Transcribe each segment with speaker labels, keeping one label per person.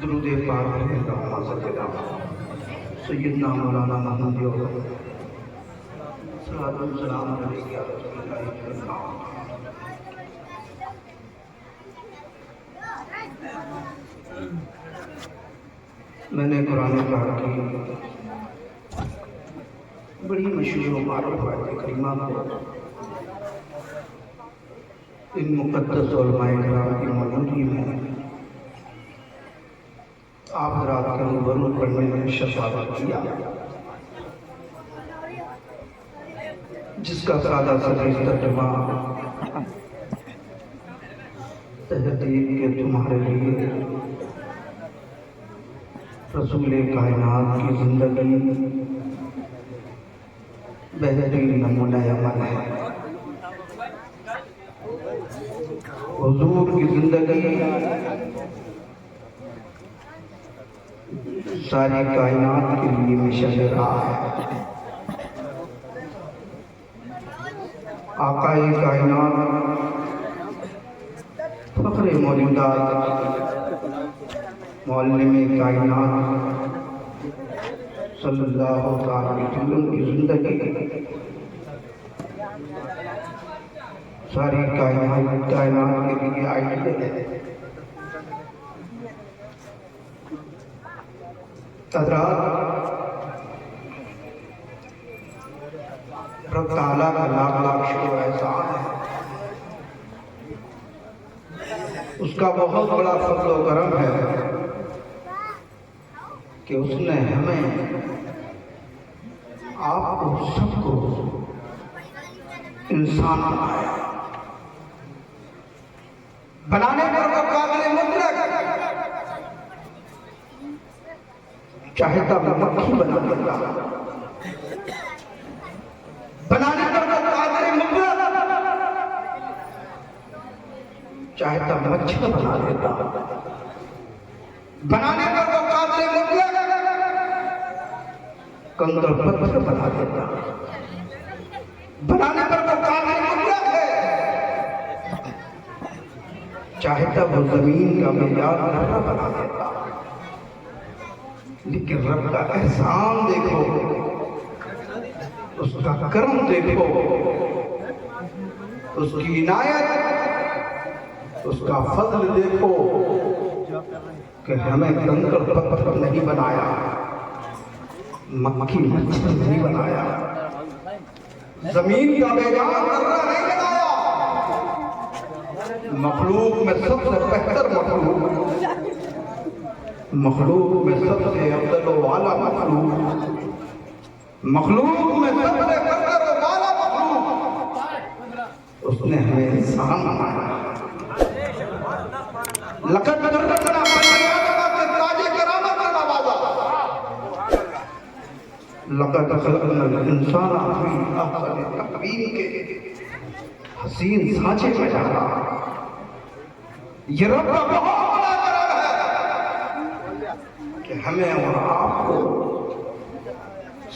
Speaker 1: درود پاک اللہ سیدنا سیدنا مولانا محمد صلاۃ السلام علیہ یا رسول اللہ۔ میں نے قرآن پاک کی بڑی مشہور و معروف آیت کریمہ کو ان مقدس علماء کرام کی موجودگی میں آپ حضرات کے روبرو پڑھنے میں شفاعت کیا، جس کا سادہ صدری ترجمہ تحقیق کے تمہارے لیے رسول کائنات کی زندگی بہترین نمونہ عمل ہے۔ حضور کی زندگی ساری کائنات کے لیے مشن راہ ہے۔ آقائے کائنات فخر موجودات معلم کائنات صلی اللہ علیہ وسلم کی زندگی ساری کائنات کے لیے آئیڈیل ہے۔ حضرات، رب تعالیٰ کا لاکھ لاکھ شکر و احسان ہے، اس کا بہت بڑا فضل و کرم ہے کہ اس نے ہمیں آپ کو سب کو انسان بنایا۔ بنانے پر وہ قابل مطلق، چاہتا مکھی بنا دیتا، بنانے پر وہ قابل مطلق، چاہتا مچھر بنا دیتا، بنانے پر وہ قابل مطلق، کنکر پتھر بنا دیتا، بنانے پر وہ قابل مطلق ہے، چاہتا وہ زمین کا معیار نہ بنا دیتا۔ لیکن رب کا احسان دیکھو، اس کا کرم دیکھو، اس کی عنایت، اس کا فضل دیکھو کہ ہمیں کنکر پتھر نہیں بنایا، مکھی مچھر نہیں بنایا، زمین کا بیجان ذرہ نہیں بنایا۔ مخلوق میں سب سے بہتر مخلوق میں سب سے افضل و اعلیٰ مخلوق میں سب سے بہتر و اعلیٰ مخلوق اس نے ہمیں انسان بنایا۔ لقد کرمنا بنی آدم کے تاج کرامت پر نوازا، لقد خلقنا الانسان فی احسن تقویم کے حسین سانچے میں ڈالا۔ یہ رب کا بہت بڑا کرم ہے کہ ہمیں اور آپ کو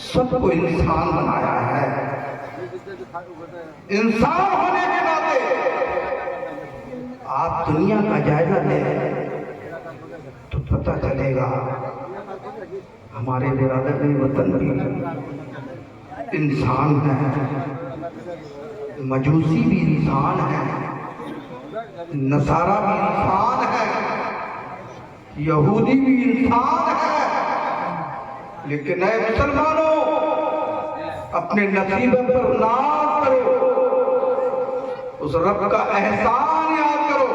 Speaker 1: سب کو انسان بنایا ہے۔ انسان ہونے کے ناطے آپ دنیا کا جائزہ لیں تو پتہ چلے گا ہمارے برادر وطن بھی انسان ہیں، مجوسی بھی انسان ہے، نصارہ بھی انسان ہے، یہودی بھی انسان ہے۔ لیکن اے مسلمانوں، اپنے نصیب پر ناز کرو، اس رب کا احسان یاد کرو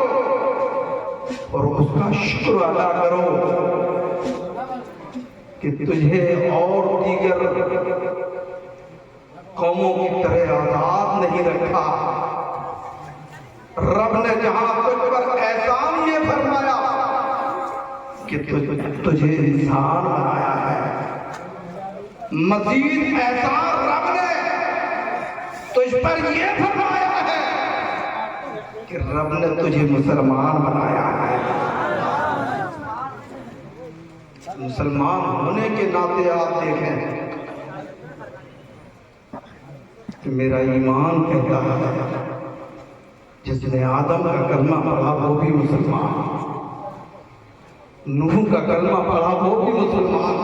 Speaker 1: اور اس کا شکر ادا کرو کہ تجھے اور دیگر قوموں کی طرح آزاد نہیں رکھا۔ رب نے جہاں تجھ پر احسان یہ فرمایا کہ تجھے انسان بنایا ہے، مزید احسان رب نے تجھ پر یہ فرمایا ہے کہ رب نے تجھے مسلمان بنایا ہے۔ مسلمان ہونے کے ناطے آپ دیکھیں کہ میرا ایمان کہتا ہے جس نے آدم کا کلمہ پڑھا وہ بھی مسلمان، نوح کا کلمہ پڑھا وہ بھی مسلمان،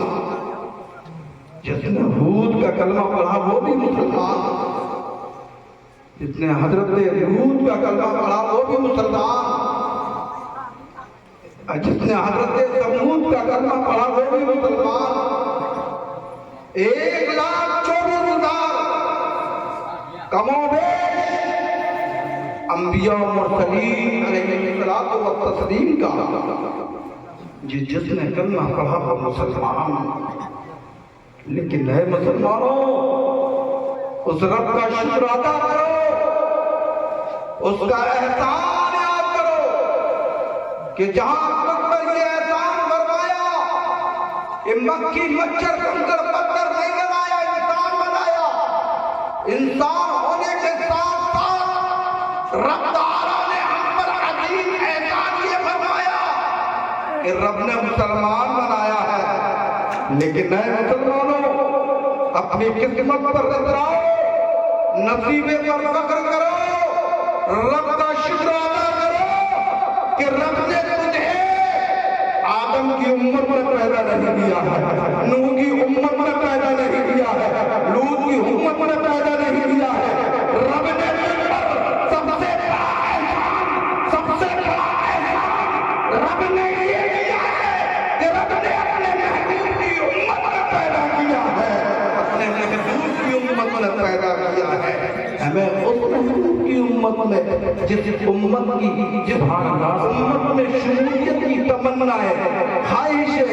Speaker 1: جس نے ہود کا کلمہ پڑھا وہ بھی مسلمان، جس نے حضرت لوط کا کلمہ پڑھا وہ بھی مسلمان، جس نے حضرت ثمود کا کلمہ پڑھا وہ بھی مسلمان۔ 1,24,000 کم و بیش انبیاء و مرسلین علیہ الصلوۃ والتسلیم کا جس نے کلمہ پڑھا وہ مسلمان۔ لیکن اے مسلمانوں، اس رب کا شکر ادا کرو، اس کا احسان یاد کرو کہ جہاں تک پر یہ احسان فرمایا کہ مکھی مچھر کنکر پتھر نہیں بنایا، انسان بنایا۔ انسان ہونے کے ساتھ ساتھ رب تعالیٰ نے ہم پر عظیم احسان یہ فرمایا کہ رب نے مسلمان بنایا ہے۔ لیکن اے مسلمانوں، اپنی قسمت پر اتراؤ، نصیبے پر فخر کرو، رب کا شکر ادا کرو کہ رب نے تجھے آدم کی امت میں پیدا نہیں کیا ہے، نوح کی امت میں پیدا نہیں کیا ہے، لوط کی امت میں پیدا نہیں کیا ہے۔ رب نے تجھ پر سب سے بڑا احسان، سب سے بڑا احسان رب نے یہ کیا ہے کہ رب نے اپنے محبوب کی امت میں پیدا کیا ہے، اپنے محبوب کی امت میں پیدا کیا ہے۔ ہمیں اس محبوب کی امت میں، جس امت کی جس امت میں شمولیت کی تمنا ہے، خواہش ہے،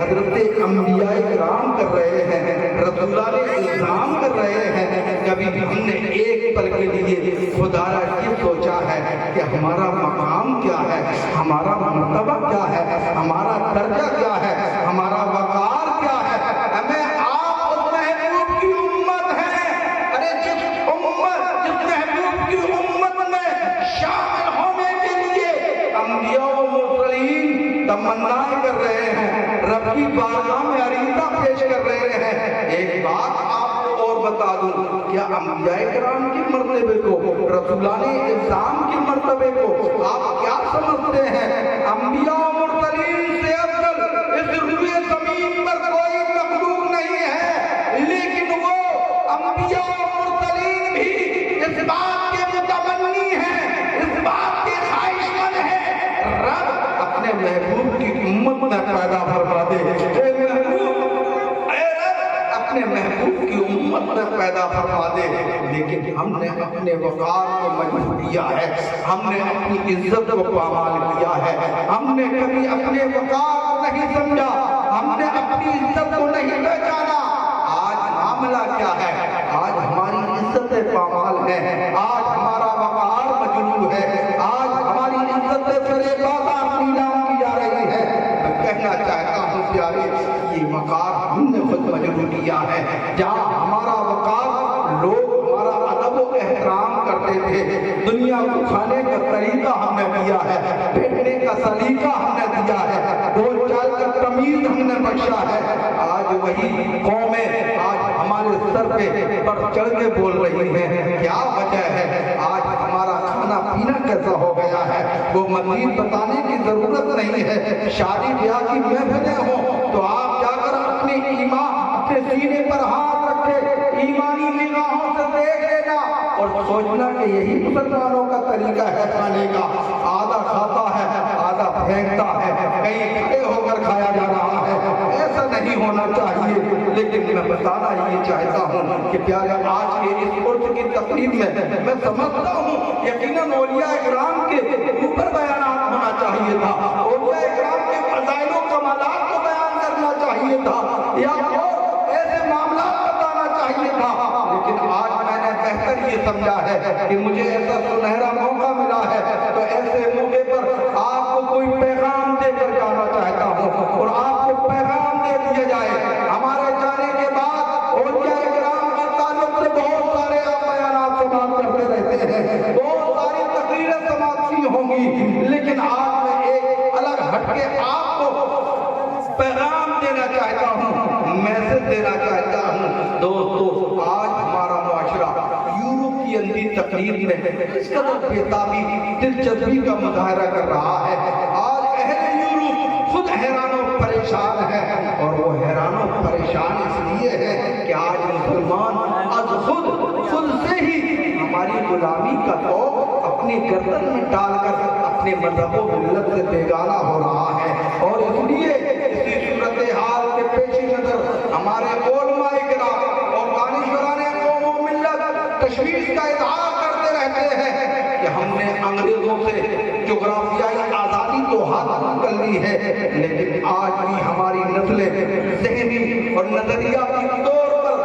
Speaker 1: حضرت انبیاء کرام کر رہے ہیں، رسولان الزام کر رہے ہیں، کبھی ہم نے ایک پل کے لیے خدا را یہ سوچا ہے کہ ہمارا مقام کیا ہے، ہمارا مرتبہ کیا ہے، ہمارا درجہ کیا ہے، ہمارا وقار کیا ہے؟ ہمیں آپ اس محبوب کی امت ہیں، ارے جس محبوب کی امت میں شامل ہونے کے لیے انبیاء و مرسلین تمنائیں کر رہے ہیں، رب کی بارگاہ میں عریضہ پیش کر رہے ہیں۔ ایک بات آپ کو اور بتا دوں، کیا انبیاء کرام کی مرتبے کو، رسولان الزام کی مرتبے کو آپ کیا سمجھتے ہیں؟ انبیاء و مرسلین سے افضل اس روئے زمین پر کوئی مخلوق نہیں ہے، لیکن وہ انبیاء و مرسلین بھی اس بات کے متمنی ہیں، اس بات کے خواہش مند ہیں، رب اپنے محبوب کی امت میں پیدا فرما دے۔ اے محبوب، اے رب اپنے محبوب کی امت میں پیدا فرما دے۔ لیکن ہم نے اپنے وقار کو مجبور کیا ہے، ہم نے اپنی عزت کو پامال کیا ہے، ہم نے کبھی اپنے وقار کو نہیں سمجھا، ہم نے اپنی عزت کو نہیں پہچانا۔ آج معاملہ کیا ہے؟ آج ہماری عزت پامال ہے، آج ہمارا وقار مجروح ہے، آج ہماری عزت سرے بازار نیلام کی جا رہی ہے۔ میں کہنا چاہتا ہوں پیارے، یہ وقار ہم نے خود مجروح کیا ہے۔ جہاں ہمارا وقار، لوگ ہمارا ادب و احترام کرتے تھے، دنیا کو کھانے کا طریقہ ہم نے دیا ہے، بیٹھنے کا سلیقہ ہم نے دیا ہے، بول چال کا تمیز ہم نے بخشا ہے، آج وہی قومیں آج ہمارے سر پہ بڑھ چڑھ کے بول رہی ہیں۔ کیا وجہ ہے؟ آج ہمارا کھانا پینا کیسا ہو گیا ہے، وہ مزید بتانے کی ضرورت نہیں ہے۔ شادی بیاہ کی محفلیں ہوں تو آپ جا کر اپنے ایمان، اپنے سینے پر ہاتھ رکھے، ایمانی نگاہوں سے دیکھ لینا اور سوچنا کہ یہی مسلمانوں کا طریقہ ہے کھانے کا۔ آدھا کھاتا ہے، آدھا پھینکتا ہے، کہیں کھڑے ہو کر کھایا جا رہا ہے۔ ایسا نہیں ہونا چاہیے۔ لیکن میں بتانا یہ چاہتا ہوں کہ پیارے، آج کے اس عرس کی تقریب میں سمجھتا ہوں یقیناً اولیاء اکرام کے اوپر بیانات ہونا چاہیے تھا، اولیاء اکرام کے فضائل و کمالات کو بیان کرنا چاہیے تھا، یا اور ایسے معاملات بتانا چاہیے تھا۔ لیکن آج میں نے بہتر یہ سمجھا ہے کہ مجھے ایسا سنہرا موقع ملا ہے تو ایسے موقع پر آپ کو کوئی پیغام دے کر جانا چاہتا ہوں، اور آپ کو پیغام دے دیا جائے۔ ہمارے جانے کے بعد اولیاء اکرام کے تعلق سے بہت سارے بیانات سماعت کرتے رہتے ہیں، بہت ساری تقریریں سماعت کی ہوں گی، لیکن آج میں ایک الگ ہٹ کے آپ کو پیغام دینا چاہتا ہوں، میسج دینا چاہتا ہوں۔ دوستو، آج ہمارا معاشرہ یورپین کی تقریر میں اس قدر بے تابی دلچسپی کا مظاہرہ کر رہا ہے۔ آج اہل یورپ خود حیران و پریشان ہے، اور وہ حیران و پریشان اس لیے ہے کہ آج مسلمان از خود سے ہی ہماری غلامی کا توق اپنی گردن میں ڈال کر اپنے مذہب و ملت سے بیگانہ ہو رہا ہے۔ اور اس لیے اسی صورتحال کے پیش نظر ہمارے علماء کرام اور دانشوران قوم و ملت تشویش کا اظہار کرتے رہتے ہیں کہ ہم نے انگریزوں سے جغرافیائی آزادی تو حاصل کر لی ہے، لیکن آج بھی ہماری نسلیں ذہنی اور نظریاتی طور پر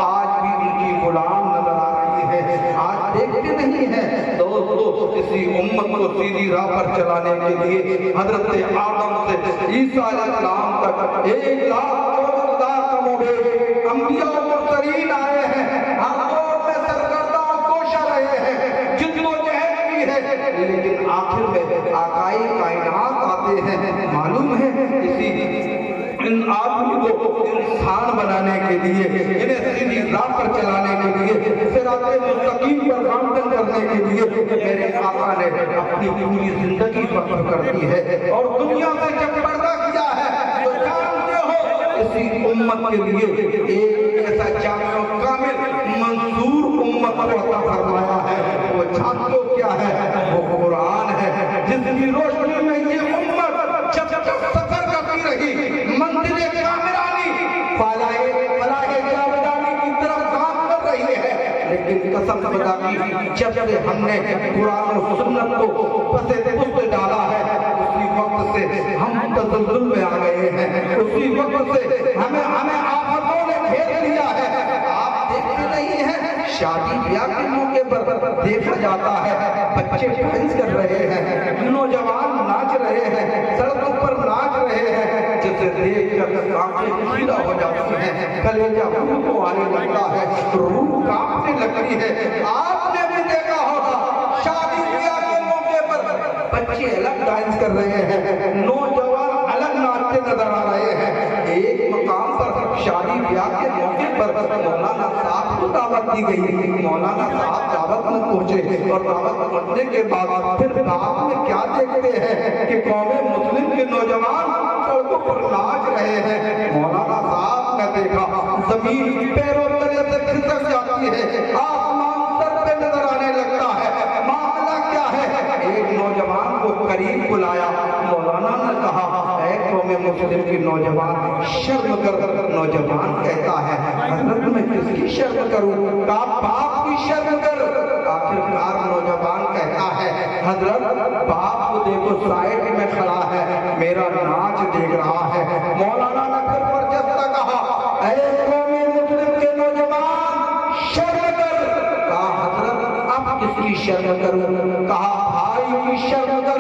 Speaker 1: آج بھی ان کی غلام نظر آ رہی ہے۔ آج دیکھتے نہیں ہیں دوستو، اسی امت کو سیدھی راہ پر چلانے کے لیے حضرت آدم سے عیسیٰ علیہ السلام تک 1,14,000 کم و بیش انبیاء و مرسلین آئے ہیں، ہر دور میں سرکردہ و کوشاں رہے ہیں، جد و جہد کی ہے، لیکن آخر میں آقائے کائنات آتے ہیں۔ معلوم ہے اسی ان آدمی کو انسان بنانے کے لیے، انہیں سیدھی راہ پر چلانے کے لیے، صراط مستقیم پر گامزن کرنے کے لیے میرے آقا نے اپنی پوری زندگی وقف کر دی ہے، اور دنیا سے جب پردہ کیا ہے تو جانتے ہو اسی امت کے لیے ایک ایسا جامع و کامل منصور امت کو عطا فرمایا ہے۔ وہ جانتے ہو کیا ہے؟ وہ قرآن ہے، جس کی روشنی میں یہ امت جب سفر کرتی رہی، منزل کامرانی فلاح جاودانی کی طرف گام کر رہی ہے، لیکن قسم خدا کی جب سے ہم نے قرآن و سنت کو پس پشت ڈالا ہے، اسی وقت سے ہم تزلزل میں آ گئے ہیں، اسی وقت سے ہمیں آفتوں نے گھیر لیا ہے۔ آپ دیکھتے نہیں ہیں شادی بیاہ کے موقع پر دیکھا جاتا ہے بچے ڈانس کر رہے ہیں، نوجوان ناچ رہے ہیں، سڑکوں پر ناچ رہے ہیں، جسے دیکھ کر آنکھیں کھیلا ہو جاتی ہیں، کلیجہ خون کو آنے لگتا ہے، روح کانپنے لگتی ہے۔ آپ نے بھی دیکھا ہوگا شادی بیاہ کے موقع پر بچے الگ ڈانس کر رہے ہیں، نوجوان الگ ناچتے نظر آ رہے ہیں۔ ایک مقام پر شادی بیاہ کے موقع پر مولانا صاحب کو دعوت دی گئی، مولانا صاحب دعوت میں پہنچے، اور دعوت پہنچنے کے بعد پھر بعد میں کیا دیکھتے ہیں کہ قوم مسلم کے نوجوان سڑکوں پر ناچ رہے ہیں۔ مولانا صاحب نے دیکھا زمین پیروں تلے سے کھسک جاتی ہے، آسمان سر پہ نظر آنے لگتا ہے، معاملہ کیا ہے؟ ایک نوجوان کو قریب بلایا، مولانا نے کہا اے قوم مسلم کی نوجوان شرم کر۔ نوجوان کہتا ہے حضرت میں کس کی شرم کروں؟ کہا باپ کی شرم کر۔ آخرکار نوجوان کہتا ہے حضرت باپ کو دیکھو سائیڈ میں کھڑا ہے، میرا ناچ دیکھ رہا ہے۔ مولانا نے پھر برجستہ کہا اے قوم مسلم کے نوجوان شرم کر۔ کہا حضرت اب کس کی شرم کروں؟ کہا بھائی کی شرم کر۔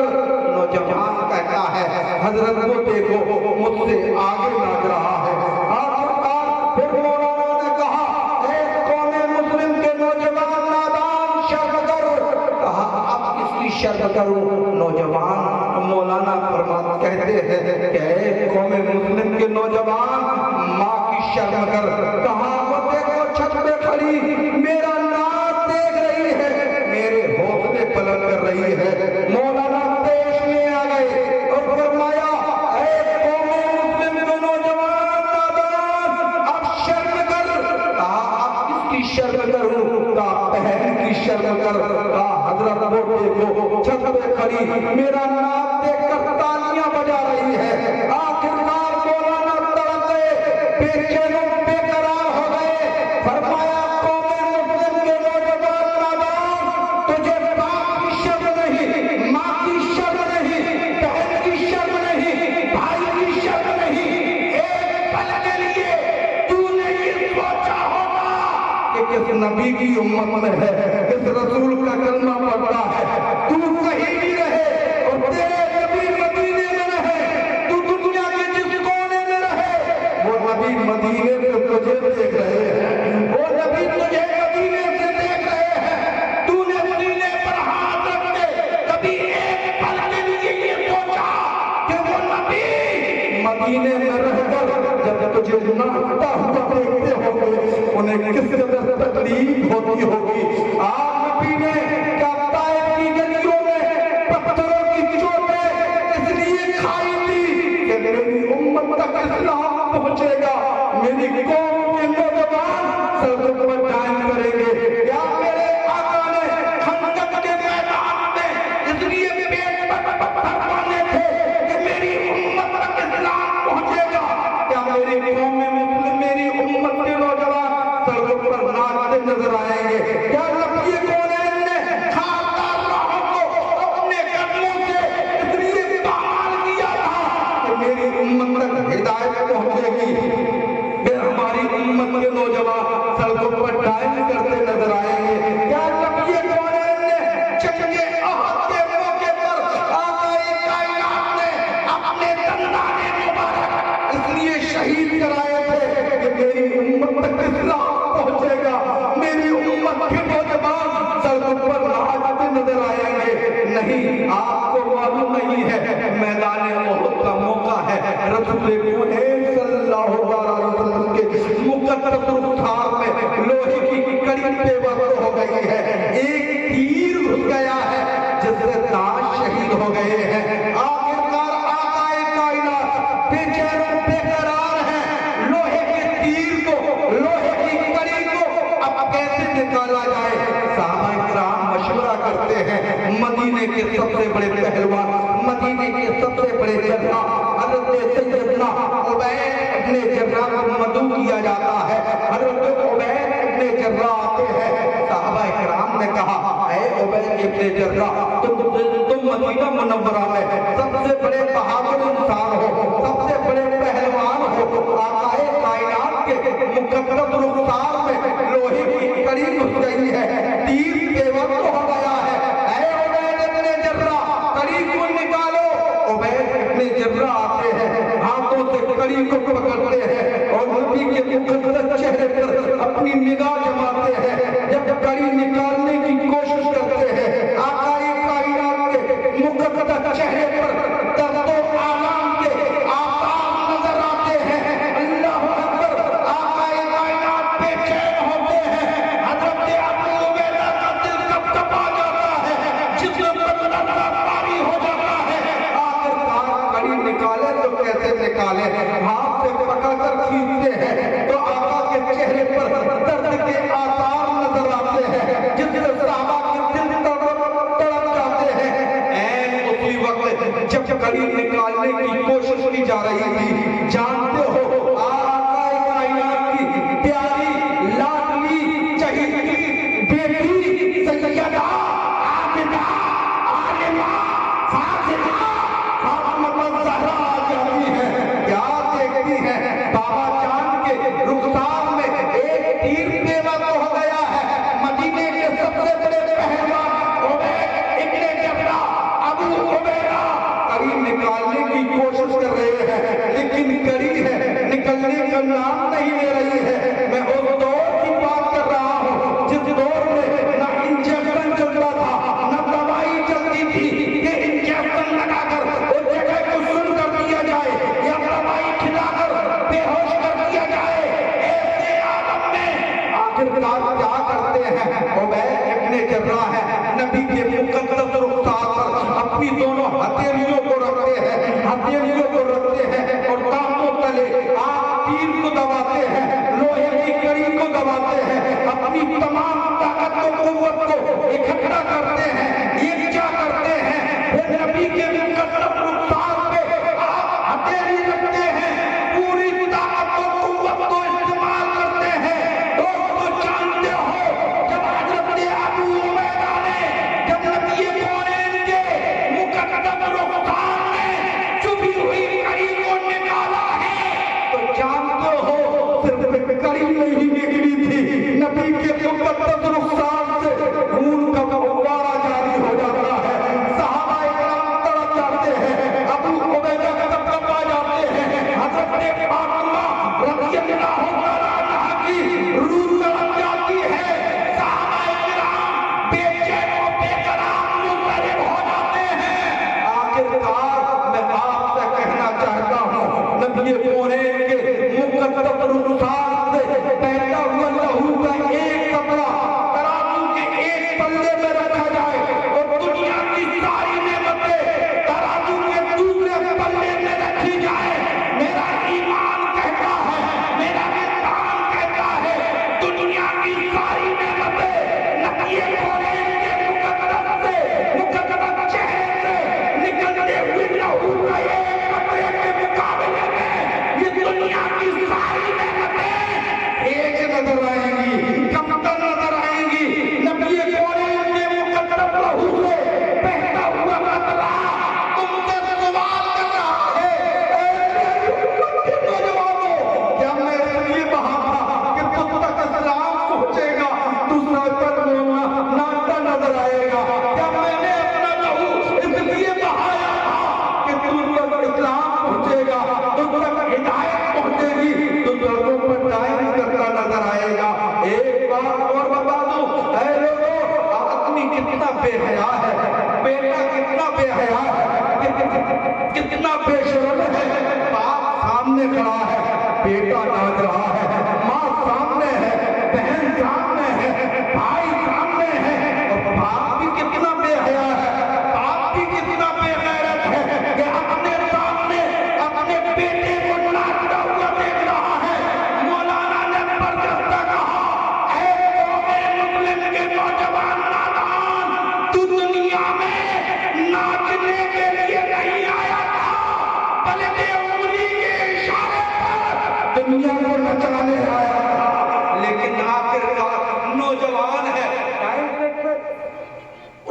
Speaker 1: نوجوان کہتا ہے حضرت کو دیکھو مجھ سے آگے ناچ رہا ہے۔ آخرکار پھر مولانا نے کہا اے قوم مسلم کے نوجوان نادان شرم کر۔ کہا اب کس کی شرم کروں؟ نوجوان مولانا فرماتے کہتے ہیں کہ اے قوم مسلم کے نوجوان ماں کی شرم کر۔ کہا وہ دیکھو چھت پہ کھڑی میرا ناچ دیکھ رہی ہے، میرے حوصلے بلند کر رہی ہے۔ مولانا پیش میں آ گئے اور فرمایا اے قوم مسلم کے نوجوان نادان اب شرم کر۔ کہا اب کس کی شرم کروں؟ کہا بہن کی شرم کر۔ کہا حضرت وہ دیکھو چھت پہ کھڑی میرا نام دیکھ کر تالیاں بجا رہی ہے۔ آخرکار مولانا تڑپ گئے، بے چین و بے قرار ہو گئے۔ فرمایا قوم مسلم کے نوجوان نادان تجھے باپ کی شرم نہیں، ماں کی شرم نہیں، بہن کی شرم نہیں، بھائی کی شرم نہیں۔ ایک پل کے لیے تو نے یہ سوچا ہوگا کہ کس نبی کی امت میں ہے، کس رسول کا کلمہ پڑھتا ہے، تو کہیں بھی رہے اور تیرے نبی مدینے میں رہے، تو دنیا کے جس کونے میں رہے، وہ نبی مدینے میں تجھے دیکھ رہے ہیں، وہ نبی تجھے مدینے سے دیکھ رہے ہیں۔ تو نے مدینے پر ہاتھ رکھ کے کبھی ایک پل کے لیے یہ سوچا کہ وہ نبی مدینے میں رہ کر جب تجھے ناچتا ہوا دیکھتے ہوں گے انہیں کس قدر تکلیف ہوتی ہوگی۔ آپ نبی نے کیا طائف کی گلیوں میں پتھروں کی چوٹیں اس لیے کھائی تھی کہ میرے میری امت تک ہدایت پہنچے گی، پھر ہماری امت کے نوجوان سڑکوں پر ڈانس کرتے نظر آئیں گے۔ کیا نبی کونین نے چنگے احد کے موقع پر آقا کائنات نے اپنے دندان مبارک اس لیے شہید کرائے تھے کہ میری امت تک اسلام پہنچے گا، میری امت کے نوجوان سڑکوں پر ناچتے نظر آئیں گے؟ نہیں، آپ کو معلوم نہیں ہے میدان احد کا موقع ہے، رسول کونین صلی اللہ علیہ وسلم کے مقدس رخسار میں لوہے کی کڑی بے وقت ہو گئی ہے، ایک تیر گھس گیا ہے جس سے تاج شہید ہو گئے ہیں۔ آخرکار آقا کائنات بے چین و بے قرار ہیں، لوہے کے تیر کو، لوہے کی کڑی کو اب کیسے نکالا جائے؟ صحابہ کرام مشورہ کرتے ہیں، مدینے کے سب سے بڑے پہلوان، مدینے کے سب سے بڑے جرح حضرت سیدنا عبید ابن جرح کو مدعو کیا جاتا ہے۔ حضرت عبید ابن جرح آتے ہیں، صحابہ کرام نے کہا اے عبید ابن جرح تم مدینہ منورہ میں سب سے بڑے بہادر انسان ہو، سب سے بڑے پہلوان ہو، آقا کائنات کے مقدس رخسار میں لوہے کی کڑی گھس گئی ہے، تیر بے وقت ہو گیا ہے، اے عبید ابن جرح کڑی کو نکالو۔ عبید ابن جرح آتے ہیں، ہاتھوں سے کڑی کو پکڑتے ہیں اور نبی کے مقدس چہرے پر اپنی نگاہ جماتے ہیں۔ جب کڑی نکالنے کی کوشش کرتے ہیں، آقا کائنات کے مقدس چہرے پر درد و آلام کے آثار نظر آتے ہیں۔ اللہ اکبر، آقا کائنات بے چین ہوتے ہیں، حضرت ابو عبیدہ کا دل کب کپا جاتا ہے، جسم پر لرزہ طاری ہو جاتا ہے۔ آخرکار کڑی نکالے تو کیسے نکالے؟ ہاتھ سے پکڑ کر کھینچتے ہیں تو آقا کے چہرے پر درد کے آثار نظر آتے ہیں، جس سے صحابہ کے دل تڑپ جاتے ہیں۔ این اسی وقت جب کڑی نکالنے کی کوشش کی جا رہی تھی، جانتے ہو آقا کائنات کی پیاری لاڈلی چہیتی بیٹی سیدہ عابدہ عالمہ فاضلہ فاطمہ الزہرا آ جاتی ہے۔ کیا دیکھتی ہے؟ بابا جان کے رخسار میں ایک تیر بے وقت ہو گیا ہے، مدینے کے سب سے بڑے پہلوان عبید ابن جرح ابو عبیدہ کڑی نکالنے کی کوشش کر رہے ہیں، لیکن کڑی ہے نکلنے کا نام نہیں لے رہی ہے۔ میں اس دور کی بات کر رہا ہوں جس دور میں نہ انجیکشن چلتا تھا، نہ دوائی چلتی تھی کہ انجیکشن لگا کر اس جگہ کو سن کر دیا جائے یا دوائی کھلا کر بے ہوش کر دیا جائے۔ ایسے عالم میں آخرکار کیا کرتے ہیں؟ عبید ابن جرح ہے، نبی کے مقدس رخسار پر اپنی دونوں ہتھیلیوں کو رکھتے ہیں، ہتھیلیوں کو رکھتے ہیں اور دانتوں تلے آپ تیر کو دباتے ہیں، لوہے کی کڑی کو دباتے ہیں، اپنی تمام طاقت و قوت کو اکٹھا کرتے ہیں، یکجا کرتے ہیں، پھر نبی کے مقدس رخسار پہ آپ ہتھیلی رکھتے ہیں، پوری طاقت و قوت کو استعمال کرتے ہیں۔ دوستو جانتے ہو جب حضرت ابو عبیدہ نے جب نبی کونین کے مقدس رخسار میں چھپی ہوئی کڑی کو نکالا ہے تو جانتے ہو صرف کڑی نہیں نکلی تھی، نبی کے مقدس رخسار سے خون کا فوارہ جاری ہو جاتا ہے، صحابہ کرام تڑپ جاتے ہیں، ابو عبیدہ کب کب آ جاتے ہیں، حضرت فاطمہ رضی اللہ تعالیٰ عنہا کی روح تڑپ جاتی ہے، صحابہ کرام بے چین و بے قرار مضطرب ہو جاتے ہیں۔ آخرکار میں آپ سے کہنا چاہتا ہوں، نبی کونین کے مقدس رخسار سے بہتا ہوا لہو کا ایک قطرہ ترازو کے ایک پلے میں رکھا جائے اور دنیا کی ساری نعمتیں ترازو کے دوسرے پلے میں رکھی جائے، میرا ایمان کہتا ہے، میرا وجدان کہتا ہے، دنیا کی ساری نعمتیں نبی کونین کے مقدس چہرے سے نکلتے ہوئے لہو کا ایک قطرے کے مقابلے میں یہ بے حیا ہے، بیٹا کتنا بے حیا ہے، کتنا بے شرم ہے۔ باپ سامنے کھڑا ہے، بیٹا ناچ رہا ہے، ماں سامنے ہے، بہن سامنے ہے، بھائی سامنے ہے، اور باپ بھی کتنا بے حیا ہے، باپ بھی کتنا بے غیرت ہے کہ اپنے سامنے اپنے بیٹے کو ناچتا ہوا دیکھ رہا ہے۔ مولانا نے برجستہ کہا، اے قوم مسلم کے نوجوان نادان، تو دنیا میں ناچنے کے لیے نہیں آیا تھا، بلکہ انگلی کے اشارے پر دنیا کو نچانے آیا تھا۔ لیکن آخرکار نوجوان ہے،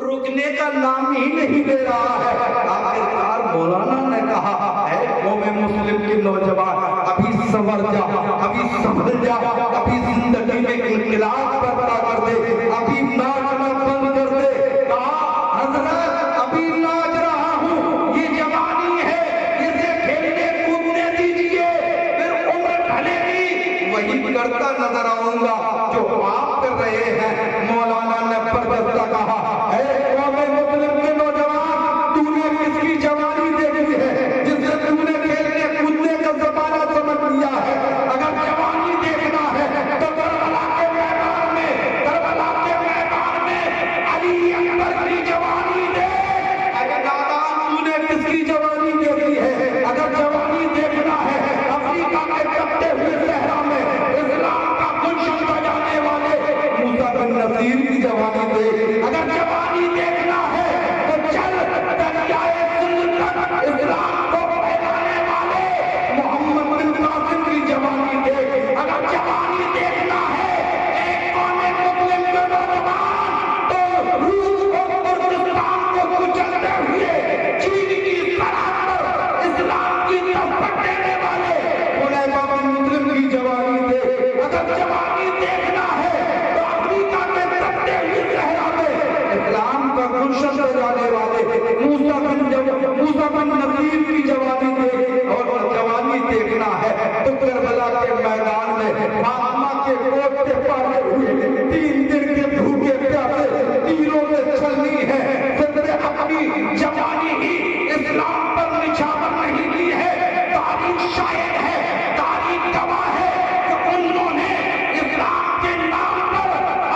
Speaker 1: رکنے کا نام ہی نہیں لے رہا ہے۔ آخرکار مولانا نے کہا، اے قوم مسلم کے نوجوان، ابھی سنور جا، ابھی سنبھل جا، ابھی زندگی میں انقلاب برپا کر دے، ابھی ناچنا بند کر دے۔ کہا، حضرت ابھی ناچ رہا ہوں، یہ جوانی ہے، اسے کھیلنے کودنے دیجئے، پھر عمر ڈھلے گی، وہی کرتا نظر آؤں گا جو آپ کر رہے ہیں۔ مولانا نے برجستہ کہا، اے قوم مسلم کے نوجوان، تو نے کس کی جوانی دیکھی ہے جس سے تو نے کھیلنے کودنے کا زمانہ سمجھ لیا ہے؟ اگر جوانی دیکھنا ہے تو کربلا کے میدان میں، کربلا کے میدان میں علی اکبر کی جوانی دیکھ۔ اے نادان، تو نے کس کی جوانی دیکھی ہے؟ اگر جوانی دیکھنا ہے افریقہ کے تپتے ہوئے صحرا میں اسلام کا گلشن بجانے والے موسیٰ بن نصیر کی جوانی دیکھ۔ اگر جوانی دیکھنا ہے تو چل دریائے سلطنت اسلام کو پھیلانے والے محمد بن قاسم کی جوانی دیکھ۔ اگر جوانی دیکھنا ہے ایک قوم مسلم کے نوجوان تو روس اور ترکستان کو کچلتے ہوئے چین کی سرحد پر اسلام کی نسبت دینے والے خلیفہ بن مسلم کی جوانی دیکھ۔ اگر جوانی دیکھنا ہے تو افریقہ کے تپتے ہوئے صحرا میں اسلام کا گلشن بجانے والے موسیٰ بن نصیر کی جوانی دیکھ۔ اور جوانی دیکھنا ہے تو کربلا کے میدان میں فاطمہ کے کوٹ پہ پالے ہوئے 3 دن کے بھوکے پیاسے تیروں سے چلنی ہے۔ صدر اپنی جوانی ہی اسلام پر نچھاور نہیں کی ہے، تاریخ شاہد ہے، تاریخ گواہ ہے کہ انہوں نے اسلام کے نام پر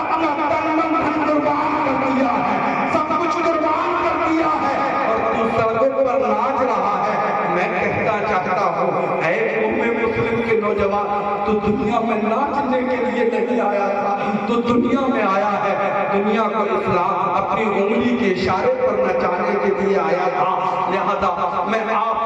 Speaker 1: اپنا تن من دھن قربان کر دیا ہے، سب کچھ قربان کر دیا ہے، اور تو سڑکوں پر ناچ رہا ہے۔ میں کہنا چاہتا ہوں، اے قوم مسلم کے نوجوان، تو دنیا میں ناچنے کے لیے نہیں آیا تھا، تو دنیا میں آیا ہے۔ دنیا کو اسلام اپنی انگلی کے اشارے پر نچانے کے لیے آیا تھا۔ لہذا میں آپ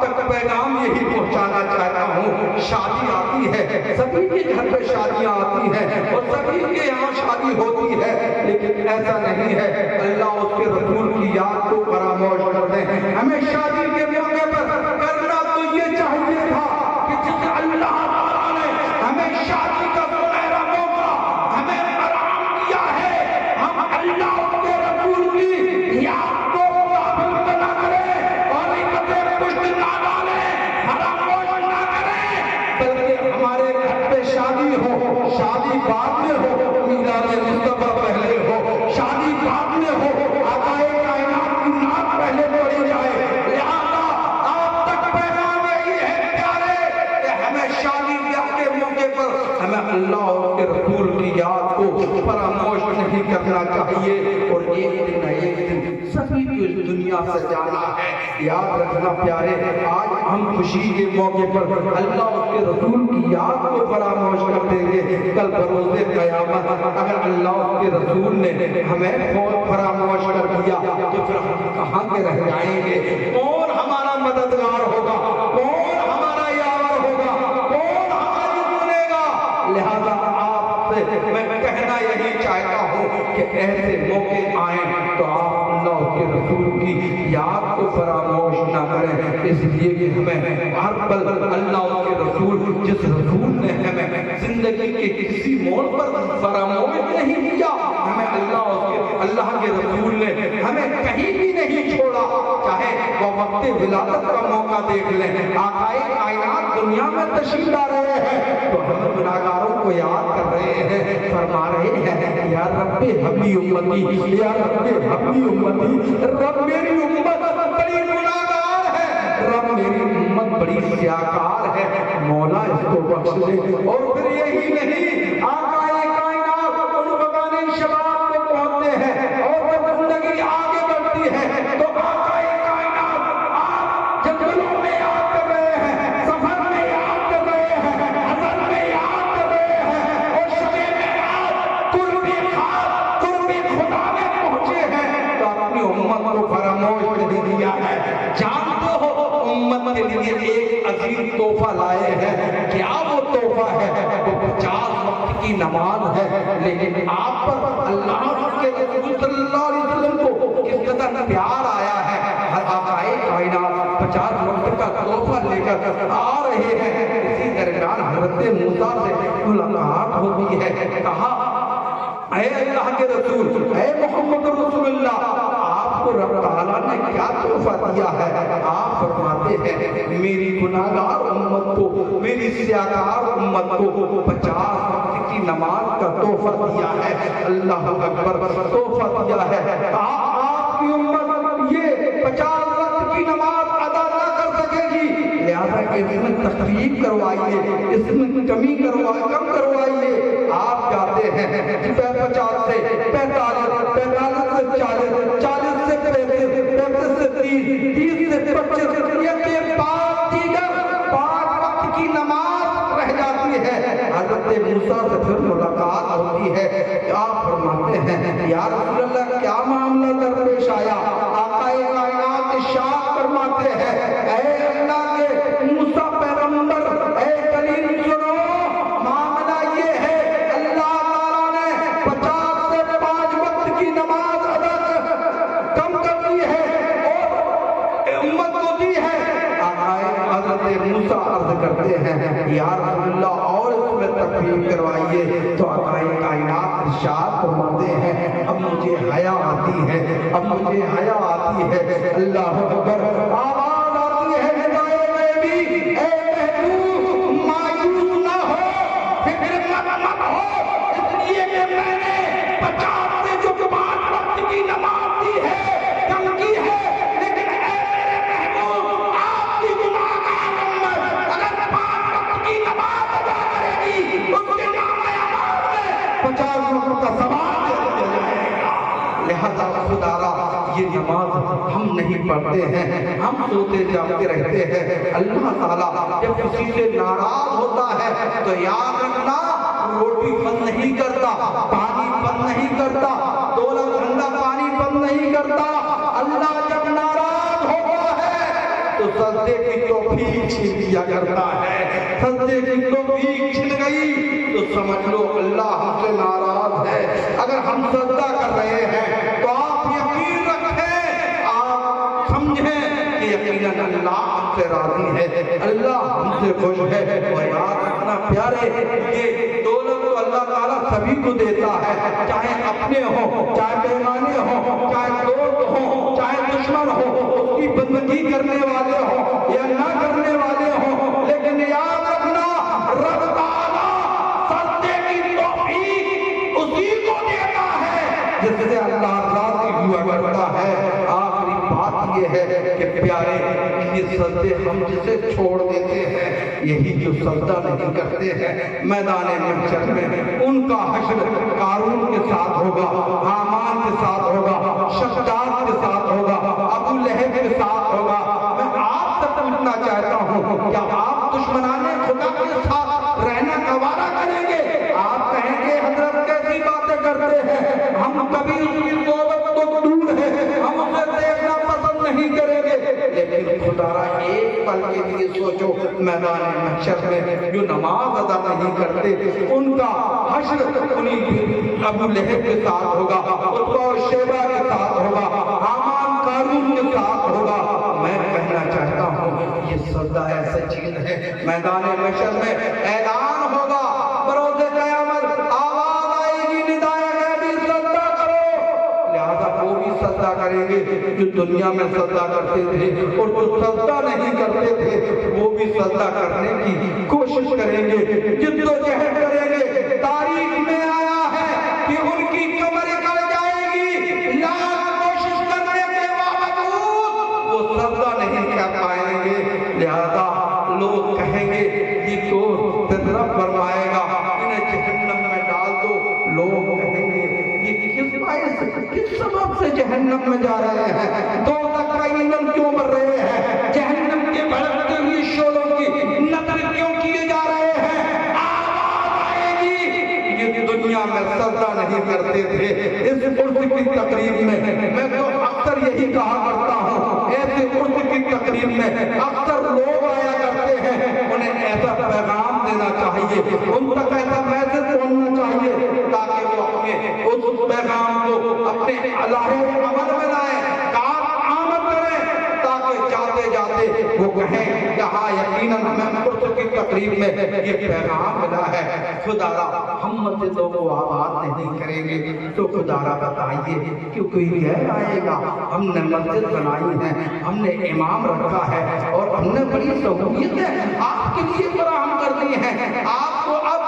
Speaker 1: تک پیغام یہی پہنچانا چاہتا ہوں، شادی آتی ہے، سبھی کے گھر پہ شادیاں آتی ہیں اور سبھی کے یہاں شادی ہوتی ہے، لیکن ایسا نہیں ہے۔ اللہ اس کے رسول کی یاد کو فراموش کر دیں۔ ہمیں شادی کے موقع پر کرنا تو یہ چاہیے تھا کہ جس اللہ تعالیٰ نے ہمیں شادی کا سنہرا موقع ہمیں فراہم کیا ہے، ہم اللہ کے رسول کی یاد کو غافل نہ کریں اور عزت پشت نہ ڈالیں، فراموش نہ کریں، بلکہ ہمارے گھر پہ شادی ہو، شادی بعد میں ہو، میلاد مصطفیٰ پہلے ہو، شادی بعد میں ہو، آقائے کائنات کی نعت پہلے پڑھی جائے۔ لہذا آپ تک پیغام یہی ہے پیارے کہ ہمیں شادی بیاہ کے موقع پر ہمیں اللہ اور کے رسول کی یاد کو فراموش نہیں کرنا چاہیے، اور ایک دن سبھی کو اس دنیا سے جانا ہے۔ یاد رکھنا پیارے، آج ہم خوشی کے موقع پر اللہ اور کے رسول کی یاد کو فراموش کر دیں گے، کل بروز قیامت اگر اللہ اور کے رسول نے ہمیں فراموش کر دیا تو پھر ہم کہاں کے رہ جائیں گے؟ کون ہمارا مددگار ہوگا؟ کون ہمارا یار ہوگا؟ کون ہماری سنے گا؟ لہذا آپ سے میں کہنا یہی چاہتا ہوں کہ ایسے موقع آئیں تو آپ اللہ کے رسول کی یاد کو فراموش نہ کریں، اس لیے کہ ہمیں ہر پل اللہ کے رسول
Speaker 2: جس رسول نے ہمیں زندگی کے کسی موڑ پر فراموش نہیں کیا، ہمیں اللہ کے رسول نے ہمیں کہیں بھی نہیں چھوڑا، چاہے وہ وقت ولادت کا موقع دیکھ لیں، آقائے کائنات دنیا میں تشریف لا رہے ہیں تو ہم گناہگاروں کو یاد کر رہے ہیں، فرما رہے ہیں یا رب حبلی امتی، یا رب حبلی امتی، رب میری امت بڑی گناہگار ہے، رب میری امت بڑی سیاکار ہے، مولا اس کو بخش دے۔ اور پھر یہی نہیں، آقائے کائنات ان بغان شباب کو پہنچتے ہیں اور جب زندگی آگے بڑھتی ہے تو آقائے کائنات آپ جنگلوں میں یاد کر رہے ہیں، سفر میں یاد کر رہے ہیں، حضر میں یاد کر رہے ہیں، اور شبِ معراج قرب خدا میں پہنچے ہیں تو اپنی امت کو فراموش نہیں کیا ہے۔ جانتے ہو امت کے لیے ایک عظیم تحفہ لائے ہیں، کیا وہ تحفہ ہے؟ وہ 50 وقت کی نماز ہے، لیکن آپ پر اللہ کے رسول صلی اللہ علیہ وسلم کو کس قدر پیار آیا ہے، ہر آقائے کائنات 50 وقت کا تحفہ لے کر آ رہے ہیں۔ اسی درمیان حضرت موسیٰ سے ملاقات ہوتی ہے، کہا اے اللہ کے رسول، اے محمد رسول اللہ، آپ کو رب تعالیٰ نے کیا تحفہ دیا ہے؟ آپ فرماتے ہیں میری گناہگار امت کو، میری سیاکار امت کو 50 وقت کی نماز کا تحفہ دیا ہے۔ اللہ اکبر، تحفہ دیا ہے۔ آپ کی امت یہ 50 وقت کی نماز ادا نہ کر سکے گی، لہذا کہ اس میں تخفیف کروائیے، اس میں کمی کم کروائیے۔ آپ جاتے ہیں 50 سے 45، 45 سے 40، 40 سے 35، 35 سے 30، 30 سے 25، یہ کے بعد دیگر 5 وقت کی نماز رہ جاتی ہے۔ حضرت موسیٰ سے پھر ملاقات ہوتی ہے، آپ فرماتے ہیں یا رسول اللہ کیا معاملہ درپیش آیا؟ آقائے کائنات ارشاد فرماتے ہیں اے اللہ کے موسیٰ پیغمبر، اے کلیم سنو، معاملہ یہ ہے اللہ تعالیٰ نے 50 سے 5 وقت کی نماز ادا کم کر دی ہے اور امت کو دی ہے۔ آقائے حضرت موسیٰ عرض کرتے ہیں یا رسول اللہ اور اس میں تخفیف کروائیے، تو آقائے کائنات ارشاد فرماتے ہیں اب مجھے حیا آتی ہے، اب مجھے حیا آتی ہے۔ اللہ اکبر، آواز آتی ہے ہدایت میں بھی، اے محبوب مایوس نہ ہو، فکر مت ہو، اس لیے کہ میں نے 50 سے جو 5 وقت کی نماز دی ہے کم کی ہے، لیکن اے میرے محبوب آپ کی گناہگار امت اگر 5 وقت کی نماز ادا کرے گی اس کے نام اعمال میں 50 وقت کا ثواب دے دیا جائے گا۔ لہذا خدارا یہ نماز ہم نہیں پڑھتے ہیں، ہم سوتے جاگتے رہتے ہیں۔ اللہ تعالیٰ جب کسی سے ناراض ہوتا ہے تو یاد رکھنا روٹی بند نہیں کرتا، پانی بند نہیں کرتا، دولت ٹھنڈا پانی بند نہیں کرتا۔ اللہ جب ناراض ہوتا ہے تو سجدے کی توفیق چھین لیا کرتا ہے۔ سجدے کی توفیق چھن گئی تو سمجھ لو اللہ ہم سے ناراض ہے۔ اگر ہم سجدہ کر رہے ہیں تو آپ یقین رکھیں، آپ سمجھیں کہ یقیناً اللہ ہم سے راضی ہے، اللہ ہم سے خوش ہے۔ اور یاد رکھنا پیارے، یہ دولت تو اللہ تعالیٰ سبھی کو دیتا ہے، چاہے اپنے ہوں، چاہے بیگانے ہوں، چاہے دوست ہوں، چاہے دشمن ہوں، اس کی بندگی کرنے والے ہوں یا نہ کرنے والے ہوں، لیکن یاد رکھنا رب تعالیٰ سجدے کی توفیق اسی کو دیتا ہے جس سے اللہ راضی ہوا کرتا ہے۔ آخری بات یہ ہے کہ پیارے یہ سجدے ہم جسے چھوڑ دیتے ہیں، یہی جو سجدہ نہیں کرتے ہیں میدان محشر میں ان کا حشر قارون کے ساتھ ہوگا، حامان کے ساتھ ہوگا، شداد کے ساتھ ہوگا، ابو لہب کے ساتھ ہوگا۔ میں آپ سے پوچھنا چاہتا ہوں کیا آپ دشمنان خدا کے ساتھ رہنا گوارا کریں گے؟ آپ کہیں گے حضرت کیسی باتیں کرتے ہیں، ہم کبھی اس کی صحبت تو دور ہے، ہم اسے دیکھنا پسند نہیں کریں گے، لیکن خدا را ایک پل کے لیے سوچو میدان محشر میں جو نماز ادا نہیں کرتے ان کا حشر انہیں ابو لہب کے ساتھ ہوگا، عتبہ و شیبہ کے ساتھ ہوگا، حامان قارون کے ساتھ ہوگا۔ میں کہنا چاہتا ہوں یہ سجدہ خدا ایسے چیز ہے میدان محشر میں اعلان ہوگا بروز قیامت آواز آئے گی ندائے غیبی سجدہ کرو لہذا وہ بھی سجدہ کریں گے جو دنیا میں سجدہ کرتے تھے اور جو سجدہ نہیں کرتے تھے وہ بھی سجدہ کرنے کی کوشش کریں گے جد و جہد کریں گے تاریخ میں آیا ہے کہ ان کی کمر کٹ جائے گی لاکھ کوشش کرنے کے باوجود وہ سجدہ نہیں کر پائیں گے لہذا لوگ کہیں گے یہ تو رب فرمائے گا انہیں جہنم میں ڈال دو لوگ کہیں گے یہ کس باعث کس سبب سے جہنم میں جا رہے ہیں دوزخ کا ایندھن کیوں بھر رہے ہیں جہنم کے بھڑکتے ہوئے شعلوں کی نقل کیوں کیے جا رہے ہیں آواز آئے گی یہ دنیا میں سجدہ نہیں کرتے تھے اس عرس کی تقریب میں تو اکثر یہی کہا کرتا ہوں ایسے عرس کی تقریب میں اکثر لوگ آیا کرتے ہیں انہیں ایسا پیغام دینا چاہیے ان تک ایسا میسج پہنچنا چاہیے تاکہ وہ اپنے اس پیغام کو اپنے الہی عمل میں لائیں کار آمد کریں تاکہ جاتے جاتے وہ کہیں کہ ہاں یقیناً ہمیں عرس کی تقریب میں یہ پیغام ملا ہے خدا را ہم مسجدوں کو آباد نہیں کریں گے تو خدا را بتائیے کہ کوئی غیر آئے گا ہم نے مسجد بنائی ہے ہم نے امام رکھا ہے اور ہم نے بڑی سہولیتیں آپ کے لیے فراہم کر دی ہیں آپ کو اب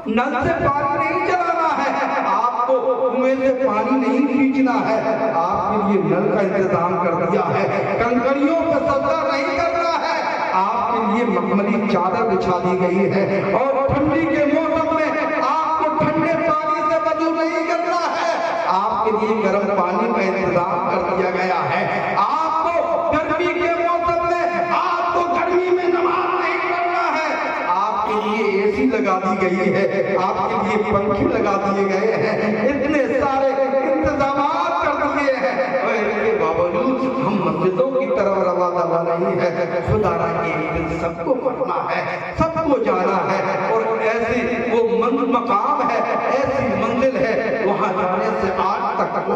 Speaker 2: نل سے پانی نہیں چلانا ہے آپ کو کنویں سے پانی نہیں کھینچنا ہے آپ کے لیے نل کا انتظام کر دیا ہے کنکریوں پہ سجدہ نہیں کرنا ہے آپ کے لیے مخملی چادر بچھا دی گئی ہے اور ٹھنڈی کے موسم میں آپ کو ٹھنڈے پانی سے وضو نہیں کرنا ہے آپ کے لیے گرم پانی کا انتظام کر دیا گیا ہے آپ کو گرمی کے موسم میں آپ کو گرمی میں نماز نہیں کرنا ہے آپ کے لیے اے سی لگا دی گئی ہے آپ کے لیے پنکھے لگا دیے گئے ہیں اتنے سارے انتظامات کر دیے ہیں اور اس کے باوجود ہم مسجدوں کی طرف روا دوا نہیں ہے خدا را ایک دن سب کو پڑھنا ہے سب کو جانا ہے اور ایسی وہ مقام ہے ایسی منزل ہے وہاں جانے سے